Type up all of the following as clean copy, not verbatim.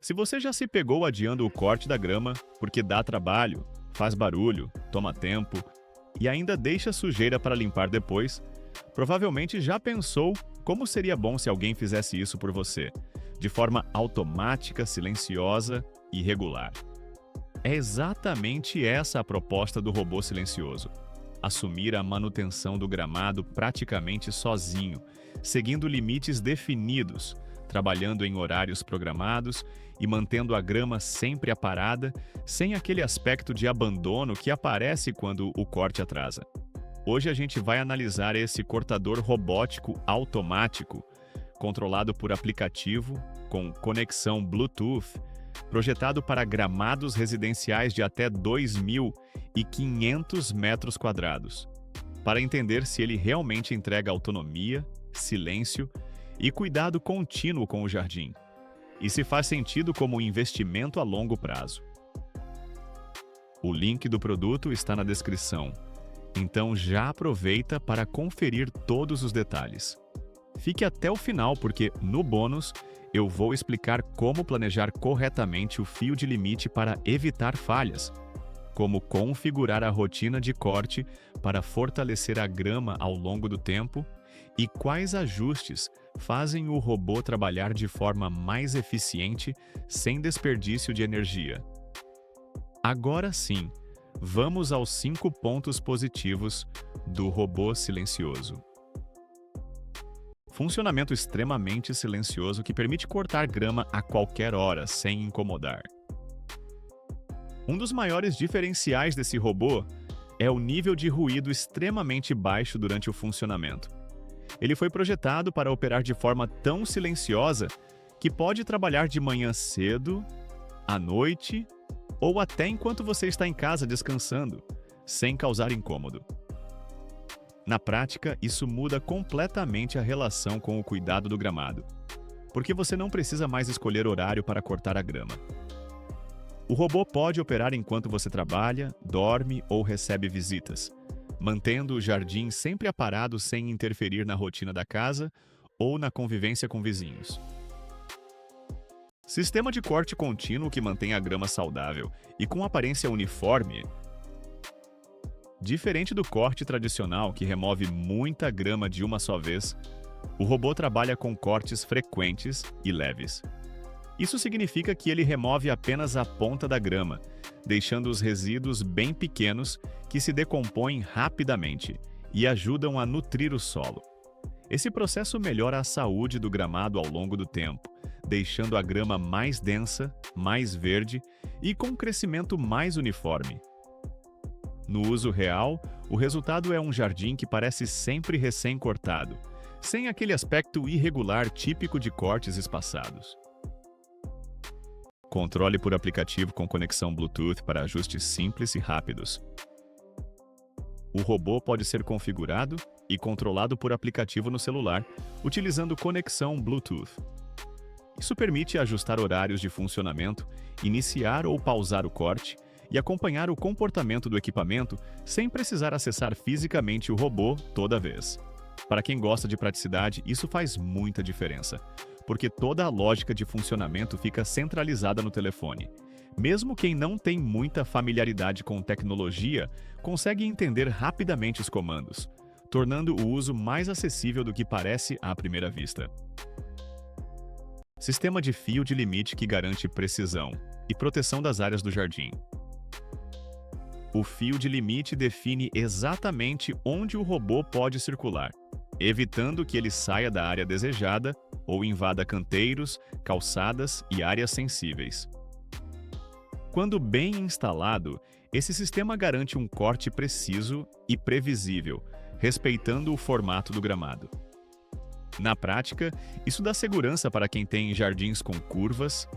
Se você já se pegou adiando o corte da grama porque dá trabalho, faz barulho, toma tempo e ainda deixa sujeira para limpar depois, provavelmente já pensou como seria bom se alguém fizesse isso por você, de forma automática, silenciosa e regular. É exatamente essa a proposta do robô silencioso: assumir a manutenção do gramado praticamente sozinho, seguindo limites definidos, trabalhando em horários programados e mantendo a grama sempre aparada, sem aquele aspecto de abandono que aparece quando o corte atrasa. Hoje a gente vai analisar esse cortador robótico automático, controlado por aplicativo, com conexão Bluetooth, projetado para gramados residenciais de até 2.500 metros quadrados, para entender se ele realmente entrega autonomia, silêncio e cuidado contínuo com o jardim, e se faz sentido como um investimento a longo prazo. O link do produto está na descrição, então já aproveita para conferir todos os detalhes. Fique até o final porque, no bônus, eu vou explicar como planejar corretamente o fio de limite para evitar falhas, como configurar a rotina de corte para fortalecer a grama ao longo do tempo e quais ajustes fazem o robô trabalhar de forma mais eficiente sem desperdício de energia. Agora sim, vamos aos 5 pontos positivos do robô silencioso. Funcionamento extremamente silencioso que permite cortar grama a qualquer hora, sem incomodar. Um dos maiores diferenciais desse robô é o nível de ruído extremamente baixo durante o funcionamento. Ele foi projetado para operar de forma tão silenciosa que pode trabalhar de manhã cedo, à noite ou até enquanto você está em casa descansando, sem causar incômodo. Na prática, isso muda completamente a relação com o cuidado do gramado, porque você não precisa mais escolher horário para cortar a grama. O robô pode operar enquanto você trabalha, dorme ou recebe visitas, mantendo o jardim sempre aparado sem interferir na rotina da casa ou na convivência com vizinhos. Sistema de corte contínuo que mantém a grama saudável e com aparência uniforme. Diferente do corte tradicional, que remove muita grama de uma só vez, o robô trabalha com cortes frequentes e leves. Isso significa que ele remove apenas a ponta da grama, deixando os resíduos bem pequenos que se decompõem rapidamente e ajudam a nutrir o solo. Esse processo melhora a saúde do gramado ao longo do tempo, deixando a grama mais densa, mais verde e com um crescimento mais uniforme. No uso real, o resultado é um jardim que parece sempre recém-cortado, sem aquele aspecto irregular típico de cortes espaçados. Controle por aplicativo com conexão Bluetooth para ajustes simples e rápidos. O robô pode ser configurado e controlado por aplicativo no celular, utilizando conexão Bluetooth. Isso permite ajustar horários de funcionamento, iniciar ou pausar o corte e acompanhar o comportamento do equipamento sem precisar acessar fisicamente o robô toda vez. Para quem gosta de praticidade, isso faz muita diferença, porque toda a lógica de funcionamento fica centralizada no telefone. Mesmo quem não tem muita familiaridade com tecnologia, consegue entender rapidamente os comandos, tornando o uso mais acessível do que parece à primeira vista. Sistema de fio de limite que garante precisão e proteção das áreas do jardim. O fio de limite define exatamente onde o robô pode circular, evitando que ele saia da área desejada ou invada canteiros, calçadas e áreas sensíveis. Quando bem instalado, esse sistema garante um corte preciso e previsível, respeitando o formato do gramado. Na prática, isso dá segurança para quem tem jardins com curvas,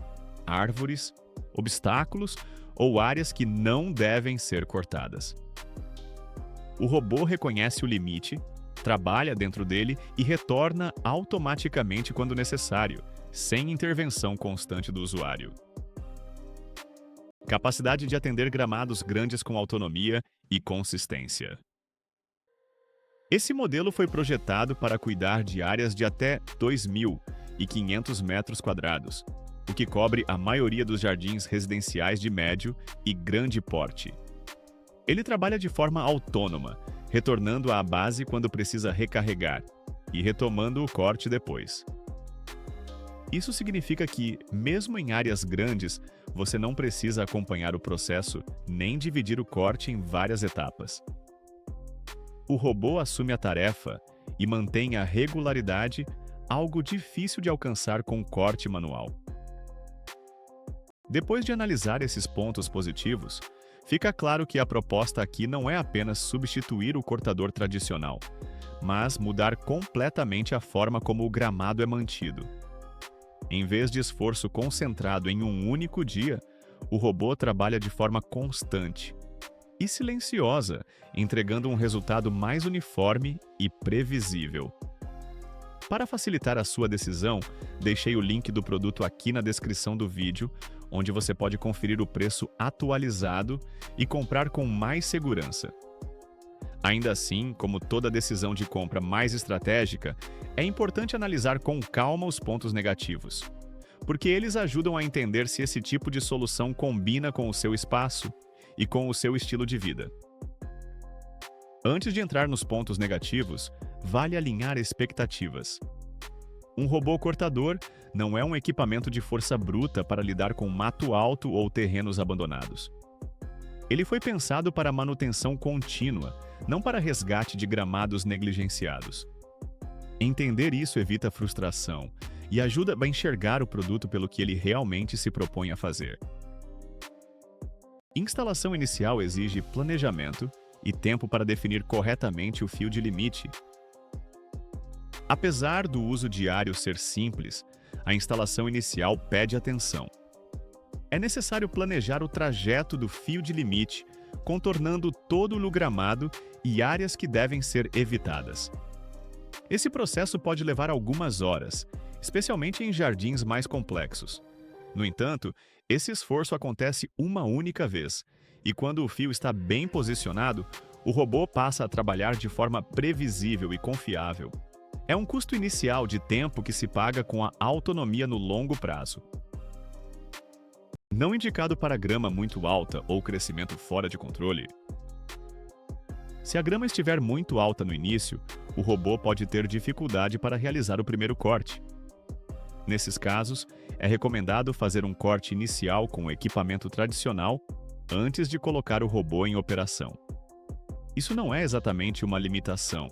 árvores, obstáculos ou áreas que não devem ser cortadas. O robô reconhece o limite, trabalha dentro dele e retorna automaticamente quando necessário, sem intervenção constante do usuário. Capacidade de atender gramados grandes com autonomia e consistência. Esse modelo foi projetado para cuidar de áreas de até 2.500 metros quadrados, o que cobre a maioria dos jardins residenciais de médio e grande porte. Ele trabalha de forma autônoma, retornando à base quando precisa recarregar e retomando o corte depois. Isso significa que, mesmo em áreas grandes, você não precisa acompanhar o processo nem dividir o corte em várias etapas. O robô assume a tarefa e mantém a regularidade, algo difícil de alcançar com corte manual. Depois de analisar esses pontos positivos, fica claro que a proposta aqui não é apenas substituir o cortador tradicional, mas mudar completamente a forma como o gramado é mantido. Em vez de esforço concentrado em um único dia, o robô trabalha de forma constante e silenciosa, entregando um resultado mais uniforme e previsível. Para facilitar a sua decisão, deixei o link do produto aqui na descrição do vídeo, onde você pode conferir o preço atualizado e comprar com mais segurança. Ainda assim, como toda decisão de compra mais estratégica, é importante analisar com calma os pontos negativos, porque eles ajudam a entender se esse tipo de solução combina com o seu espaço e com o seu estilo de vida. Antes de entrar nos pontos negativos, vale alinhar expectativas. Um robô cortador não é um equipamento de força bruta para lidar com mato alto ou terrenos abandonados. Ele foi pensado para manutenção contínua, não para resgate de gramados negligenciados. Entender isso evita frustração e ajuda a enxergar o produto pelo que ele realmente se propõe a fazer. Instalação inicial exige planejamento e tempo para definir corretamente o fio de limite. Apesar do uso diário ser simples, a instalação inicial pede atenção. É necessário planejar o trajeto do fio de limite, contornando todo o gramado e áreas que devem ser evitadas. Esse processo pode levar algumas horas, especialmente em jardins mais complexos. No entanto, esse esforço acontece uma única vez, e quando o fio está bem posicionado, o robô passa a trabalhar de forma previsível e confiável. É um custo inicial de tempo que se paga com a autonomia no longo prazo. Não indicado para grama muito alta ou crescimento fora de controle. Se a grama estiver muito alta no início, o robô pode ter dificuldade para realizar o primeiro corte. Nesses casos, é recomendado fazer um corte inicial com o equipamento tradicional antes de colocar o robô em operação. Isso não é exatamente uma limitação,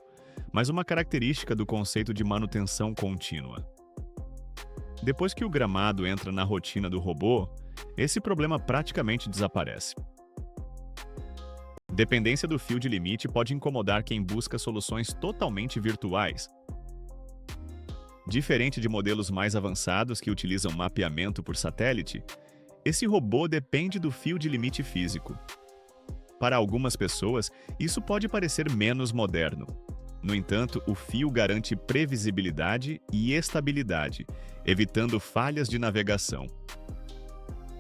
mas uma característica do conceito de manutenção contínua. Depois que o gramado entra na rotina do robô, esse problema praticamente desaparece. Dependência do fio de limite pode incomodar quem busca soluções totalmente virtuais. Diferente de modelos mais avançados que utilizam mapeamento por satélite, esse robô depende do fio de limite físico. Para algumas pessoas, isso pode parecer menos moderno. No entanto, o fio garante previsibilidade e estabilidade, evitando falhas de navegação.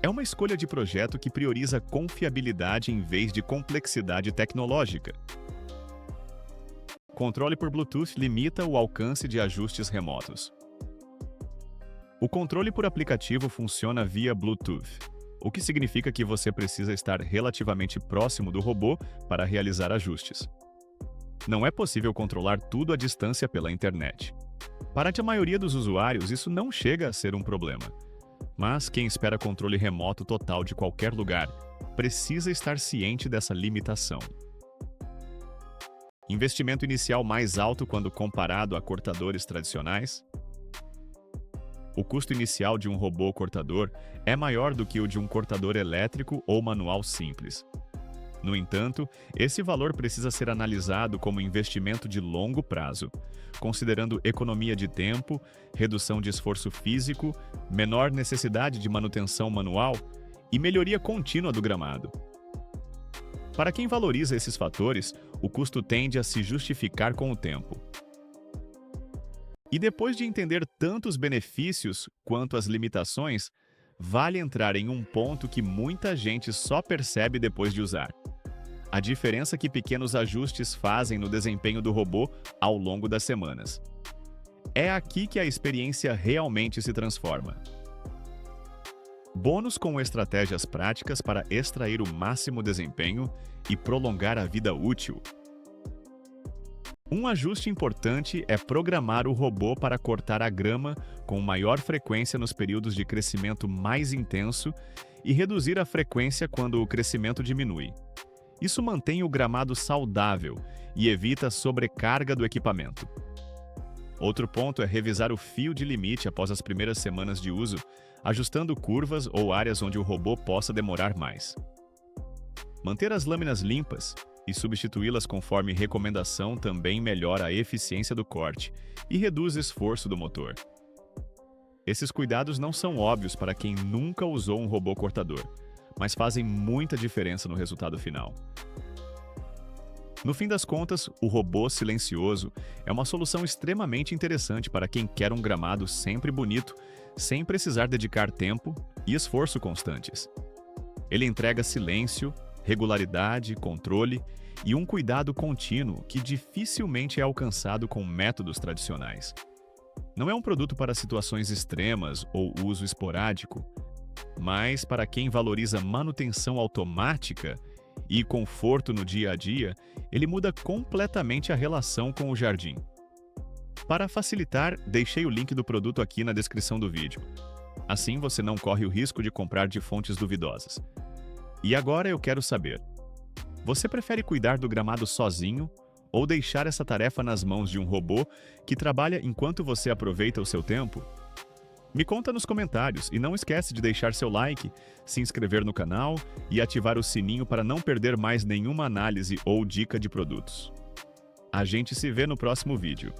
É uma escolha de projeto que prioriza confiabilidade em vez de complexidade tecnológica. Controle por Bluetooth limita o alcance de ajustes remotos. O controle por aplicativo funciona via Bluetooth, o que significa que você precisa estar relativamente próximo do robô para realizar ajustes. Não é possível controlar tudo à distância pela internet. Para a maioria dos usuários, isso não chega a ser um problema. Mas quem espera controle remoto total de qualquer lugar precisa estar ciente dessa limitação. Investimento inicial mais alto quando comparado a cortadores tradicionais? O custo inicial de um robô cortador é maior do que o de um cortador elétrico ou manual simples. No entanto, esse valor precisa ser analisado como investimento de longo prazo, considerando economia de tempo, redução de esforço físico, menor necessidade de manutenção manual e melhoria contínua do gramado. Para quem valoriza esses fatores, o custo tende a se justificar com o tempo. E depois de entender tanto os benefícios quanto as limitações, vale entrar em um ponto que muita gente só percebe depois de usar: a diferença que pequenos ajustes fazem no desempenho do robô ao longo das semanas. É aqui que a experiência realmente se transforma. Bônus com estratégias práticas para extrair o máximo desempenho e prolongar a vida útil. Um ajuste importante é programar o robô para cortar a grama com maior frequência nos períodos de crescimento mais intenso e reduzir a frequência quando o crescimento diminui. Isso mantém o gramado saudável e evita a sobrecarga do equipamento. Outro ponto é revisar o fio de limite após as primeiras semanas de uso, ajustando curvas ou áreas onde o robô possa demorar mais. Manter as lâminas limpas e substituí-las conforme recomendação também melhora a eficiência do corte e reduz o esforço do motor. Esses cuidados não são óbvios para quem nunca usou um robô cortador, mas fazem muita diferença no resultado final. No fim das contas, o robô silencioso é uma solução extremamente interessante para quem quer um gramado sempre bonito, sem precisar dedicar tempo e esforço constantes. Ele entrega silêncio, regularidade, controle e um cuidado contínuo que dificilmente é alcançado com métodos tradicionais. Não é um produto para situações extremas ou uso esporádico, mas para quem valoriza manutenção automática e conforto no dia a dia, ele muda completamente a relação com o jardim. Para facilitar, deixei o link do produto aqui na descrição do vídeo. Assim você não corre o risco de comprar de fontes duvidosas. E agora eu quero saber: você prefere cuidar do gramado sozinho ou deixar essa tarefa nas mãos de um robô que trabalha enquanto você aproveita o seu tempo? Me conta nos comentários e não esquece de deixar seu like, se inscrever no canal e ativar o sininho para não perder mais nenhuma análise ou dica de produtos. A gente se vê no próximo vídeo.